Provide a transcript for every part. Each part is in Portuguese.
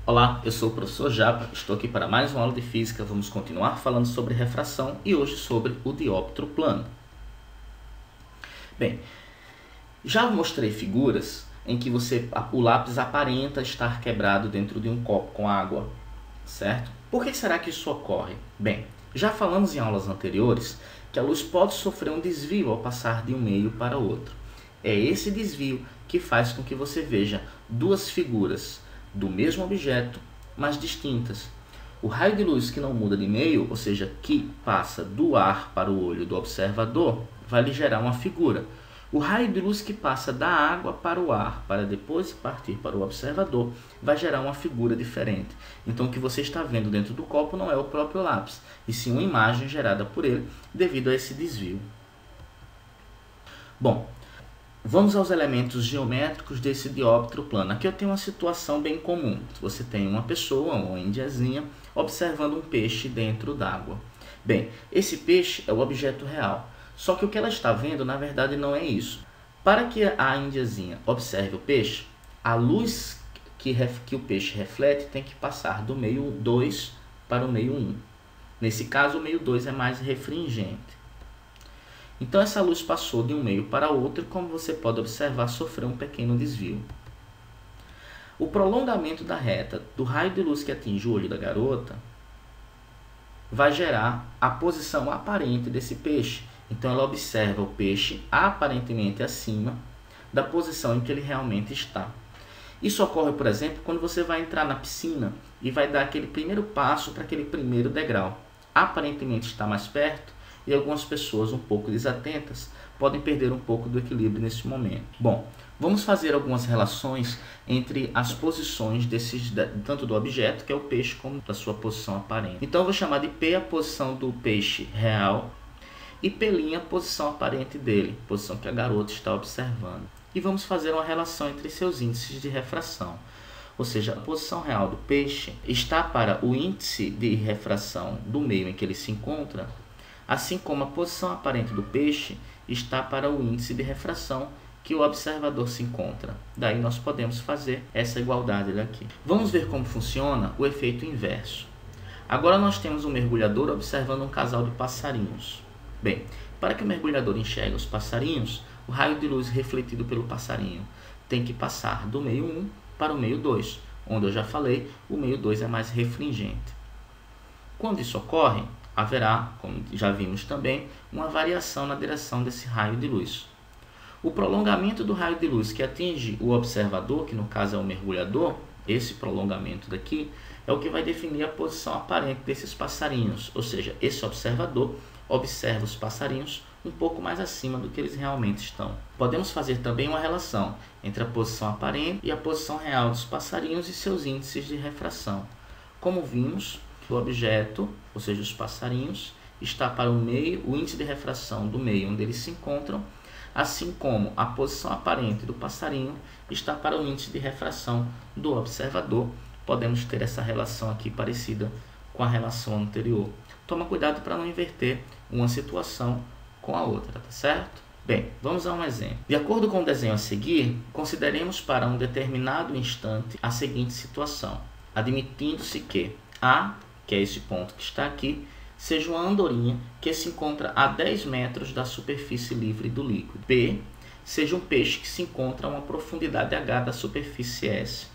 Olá, eu sou o professor Japa, estou aqui para mais uma aula de física. Vamos continuar falando sobre refração e hoje sobre o dióptro plano. Bem, já mostrei figuras em que o lápis aparenta estar quebrado dentro de um copo com água, certo? Por que será que isso ocorre? Bem, já falamos em aulas anteriores que a luz pode sofrer um desvio ao passar de um meio para outro. É esse desvio que faz com que você veja duas figuras do mesmo objeto, mas distintas. O raio de luz que não muda de meio, ou seja, que passa do ar para o olho do observador, vai lhe gerar uma figura. O raio de luz que passa da água para o ar, para depois partir para o observador, vai gerar uma figura diferente. Então o que você está vendo dentro do copo não é o próprio lápis, e sim uma imagem gerada por ele devido a esse desvio. Bom, vamos aos elementos geométricos desse dióptro plano. Aqui eu tenho uma situação bem comum. Você tem uma pessoa, uma indiazinha, observando um peixe dentro d'água. Bem, esse peixe é o objeto real. Só que o que ela está vendo, na verdade, não é isso. Para que a indiazinha observe o peixe, a luz que o peixe reflete tem que passar do meio 2 para o meio 1. Nesse caso, o meio 2 é mais refringente. Então essa luz passou de um meio para outro e, como você pode observar, sofreu um pequeno desvio. O prolongamento da reta do raio de luz que atinge o olho da garota vai gerar a posição aparente desse peixe. Então ela observa o peixe aparentemente acima da posição em que ele realmente está. Isso ocorre, por exemplo, quando você vai entrar na piscina e vai dar aquele primeiro passo para aquele primeiro degrau. Aparentemente está mais perto, e algumas pessoas um pouco desatentas podem perder um pouco do equilíbrio nesse momento. Bom, vamos fazer algumas relações entre as posições tanto do objeto, que é o peixe, como da sua posição aparente. Então eu vou chamar de P a posição do peixe real e P' a posição aparente dele, posição que a garota está observando. E vamos fazer uma relação entre seus índices de refração. Ou seja, a posição real do peixe está para o índice de refração do meio em que ele se encontra, assim como a posição aparente do peixe está para o índice de refração que o observador se encontra. Daí nós podemos fazer essa igualdade daqui. Vamos ver como funciona o efeito inverso. Agora nós temos um mergulhador observando um casal de passarinhos. Bem, para que o mergulhador enxergue os passarinhos, o raio de luz refletido pelo passarinho tem que passar do meio 1 para o meio 2, onde eu já falei, o meio 2 é mais refringente. Quando isso ocorre, haverá, como já vimos também, uma variação na direção desse raio de luz. O prolongamento do raio de luz que atinge o observador, que no caso é o mergulhador, esse prolongamento daqui, é o que vai definir a posição aparente desses passarinhos, ou seja, esse observador observa os passarinhos um pouco mais acima do que eles realmente estão. Podemos fazer também uma relação entre a posição aparente e a posição real dos passarinhos e seus índices de refração. Como vimos, o objeto, ou seja, os passarinhos, está para o meio, o índice de refração do meio onde eles se encontram, assim como a posição aparente do passarinho está para o índice de refração do observador. Podemos ter essa relação aqui parecida com a relação anterior. Toma cuidado para não inverter uma situação com a outra, tá certo? Bem, vamos a um exemplo. De acordo com o desenho a seguir, consideremos para um determinado instante a seguinte situação, admitindo-se que A, que é esse ponto que está aqui, seja uma andorinha que se encontra a 10 metros da superfície livre do líquido. B, seja um peixe que se encontra a uma profundidade H da superfície S.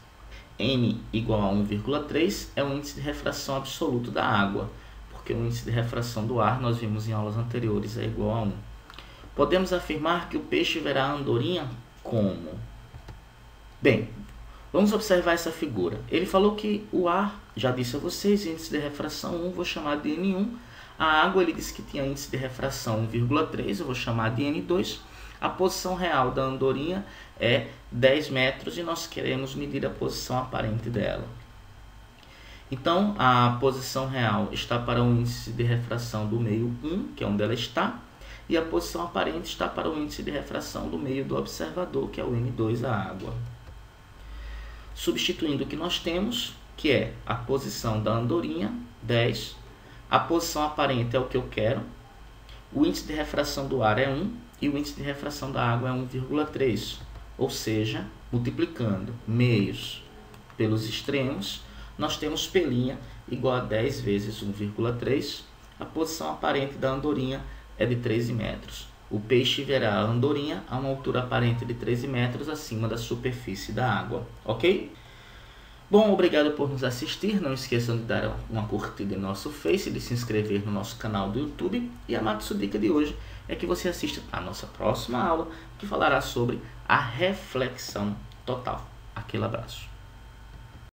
N igual a 1,3 é o índice de refração absoluto da água, porque o índice de refração do ar, nós vimos em aulas anteriores, é igual a 1. Podemos afirmar que o peixe verá a andorinha como? Bem, vamos observar essa figura. Ele falou que o ar, já disse a vocês, índice de refração 1, vou chamar de N1. A água, ele disse que tinha índice de refração 1,3, eu vou chamar de N2. A posição real da andorinha é 10 metros e nós queremos medir a posição aparente dela. Então, a posição real está para o índice de refração do meio 1, que é onde ela está, e a posição aparente está para o índice de refração do meio do observador, que é o N2, a água. Substituindo o que nós temos, que é a posição da andorinha, 10, a posição aparente é o que eu quero, o índice de refração do ar é 1 e o índice de refração da água é 1,3, ou seja, multiplicando meios pelos extremos, nós temos P' igual a 10 vezes 1,3. A posição aparente da andorinha é de 13 metros. O peixe verá a andorinha a uma altura aparente de 13 metros acima da superfície da água, ok? Bom, obrigado por nos assistir. Não esqueçam de dar uma curtida em nosso Face, de se inscrever no nosso canal do YouTube. E a Matsudica de hoje é que você assista a nossa próxima aula, que falará sobre a reflexão total. Aquele abraço.